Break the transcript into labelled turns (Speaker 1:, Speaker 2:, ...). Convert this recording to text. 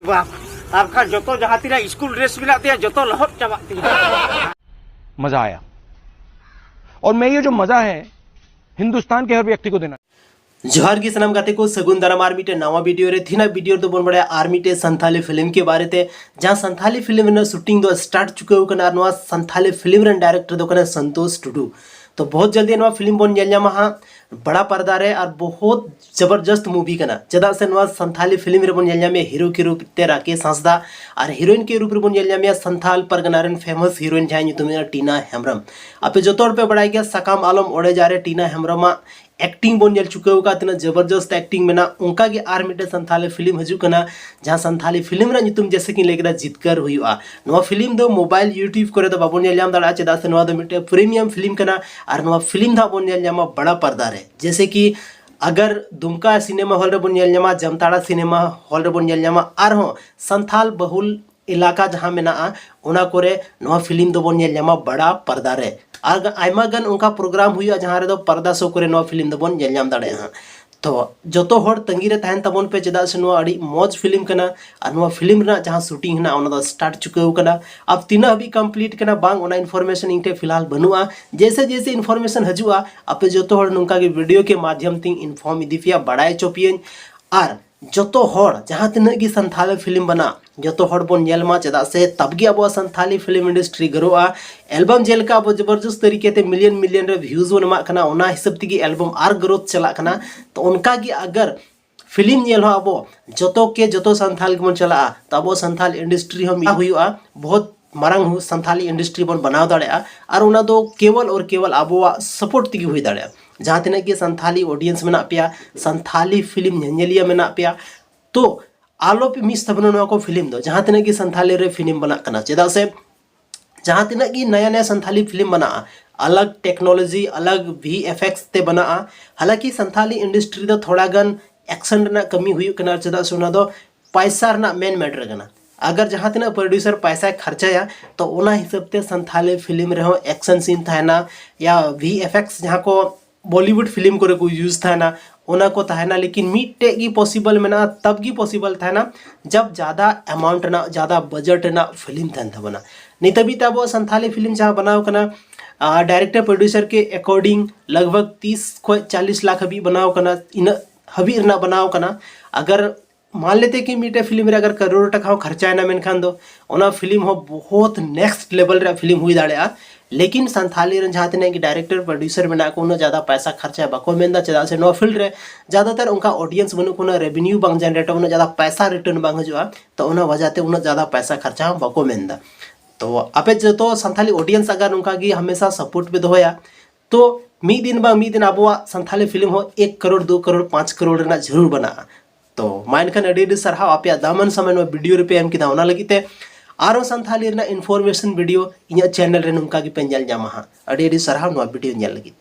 Speaker 1: आपका जोतो जहाँ तीना स्कूल ड्रेस मिला दिया जोतो लहट चाबा दिया।
Speaker 2: मजा आया और मैं ये जो मजा है हिंदुस्तान के हर व्यक्ति को देना।
Speaker 3: जोहार की सनम गाते को सगुन दाराम आर मिटे नवा वीडियो रे थीना वीडियो तो बन बड़ा आर मिटे संथाली फिल्म के बारे ते जहां संथाली फिल्म ने शूटिंग दो स्टार्ट चुके हो कना नवा संथाली फिल्म रे डायरेक्टर दो कना संतोष टुडू। तो बहुत जल्दी नवा फिल्म बन जेलमा हां बड़ा पर्दा रे और बहुत जबरदस्त मूवी कना चदा से नवा संथाली फिल्म रे बन जेलमा हीरो के रूप ते राकेश हांसदा और हीरोइन के रूप रे बन जेलमा संथाल परगना रे फेमस हीरोइन जाय ᱧᱩᱛᱩᱢ टीना हेम्ब्रम। आपे जोतोड़ पे बड़ाई गया सकाम आलम ओडे जारे टीना हेम्ब्रम एक्टिंग बन जल चुके होगा तना जबरदस्त एक्टिंग में उनका के आर मिटे संथाली फिल्म हजू कना जहां संथाली फिल्म रा ᱧᱩᱛᱩᱢ जैसे कि लेकरा जितकर हुआ नवा फिल्म दो मोबाइल यूट्यूब करे तो बाबन नेल जाम दाड़ा चेदा से नवा दो मिटे प्रीमियम फिल्म कना और नवा फिल्म दा बन नेल जामा बड़ा पर्दा रे जैसे कि अगर दुमका सिनेमा हॉल रे बन nail Jama Jamtara cinema hall रे बन नेल जामा और हो संथाल बहुल इलाका जहां मेना ओना कोरे नवा फिल्म दो बन नेल जामा बड़ा पर्दा रे आग आयमा गन उनका प्रोग्राम हुआ जहां रे दो पर्दा शो करे नवा फिल्म दो बन नेल जाम दाड़े हां। तो जोतो हर तंगी रे तहन तबन पे चेदा से नवा अड़ी मौज फिल्म कना और नवा फिल्म रे जहां शूटिंग ना ओना दो स्टार्ट चुके हो कना अब तीना अभी कंप्लीट कना बांग ओना इन्फॉर्मेशन इनटे फिलहाल बनुआ जैसे जैसे इन्फॉर्मेशन हजुआ आपे जोतो हर नुका के वीडियो के माध्यम ती इन्फॉर्म इदिफिया बड़ाय चोपियन और जोतो हर जहां तिना की संथाली फिल्म बना जोतो हर बन नेलमा चेदा से तबगी अब संथाली फिल्म इंडस्ट्री गरोआ एल्बम जेलका अब जबरदस्त तरीके ते मिलियन मिलियन रे व्यूज वन कना ओना हिसाब तिगी एल्बम आर ग्रोथ चला कना तो उनका की अगर फिल्म नेल हो अब जोतो के जोतो संथाल के मन चला तो अब संथाल इंडस्ट्री हम हुआ बहुत मारंग संथाली इंडस्ट्री बन बनाव दाड़े और उना दो केवल और केवल अब सपोर्ट तिगी हुई दाड़े जहां तिना की संथाली ऑडियंस में पे संथाली फिल्म नेलिया में पे तो आलो पे मिस तबनो को फिल्म दो जहां तिना की संथाली रे फिल्म बना कना चेदा से जहां तिना की नया नया संथाली फिल्म बना अलग टेक्नोलॉजी अलग VFX ते बना हालांकि संथाली इंडस्ट्री दो थोड़ा गन एक्शन ना कमी हुई कना चेदा से उना दो पैसा ना मेन मैटर कना अगर जहां तिना प्रोड्यूसर पैसा खर्चाया तो उना हिसाब ते संथाली फिल्म रे हो एक्शन सीन थाना या VFX जहां को बॉलीवुड फिल्म को यूज थाना ओना को थाना लेकिन मिट्टे की पॉसिबल में ना तब की पॉसिबल था ना जब ज़्यादा अमाउंट ना ज़्यादा बजट ना फिल्म था बना नहीं तभी तब वो संथाली फिल्म जहाँ बनाओ कना डायरेक्टर प्रोड्यूसर के अकॉर्डिंग लगभग 30 को 40 लाख हबी बनाओ कना इन हबी ना बनाओ कना अगर मान लेते कि मिट्टे फिल्म रे अगर करोड़ टका खर्चा है ना मेनखान दो ओना फिल्म हो बहुत नेक्स्ट लेवल रे फिल्म हुई दाड़े लेकिन संथाली रन जहाँ कि डायरेक्टर प्रोड्यूसर में उन्हें ज़्यादा पैसा खर्चा बाको मेनदा चेदा से नवा फील्ड रे ज़्यादातर उनका ऑडियंस बनु को रेवेन्यू बांग जनरेट उन्हें ज़्यादा पैसा रिटर्न बांग हजुआ तो उन्हें वजह ते उन्हें ज़्यादा पैसा खर्चा बाको मेनदा तो आपे जो संथाली ऑडियंस अगर उनका की हमेशा सपोर्ट पे दोया तो मी दिन अब संथाली फिल्म हो 1 करोड़ 2 करोड़ 5 करोड़ रेना जरूर बना तो माइनखान अडी सरहा आप दामन समय वीडियो पे एम किदा लगे आरो संथाली इन्फॉर्मेशन वीडियो इन चैनल रे नुका की पे नेल जामा अडी सरहा वीडियो नेल लगी।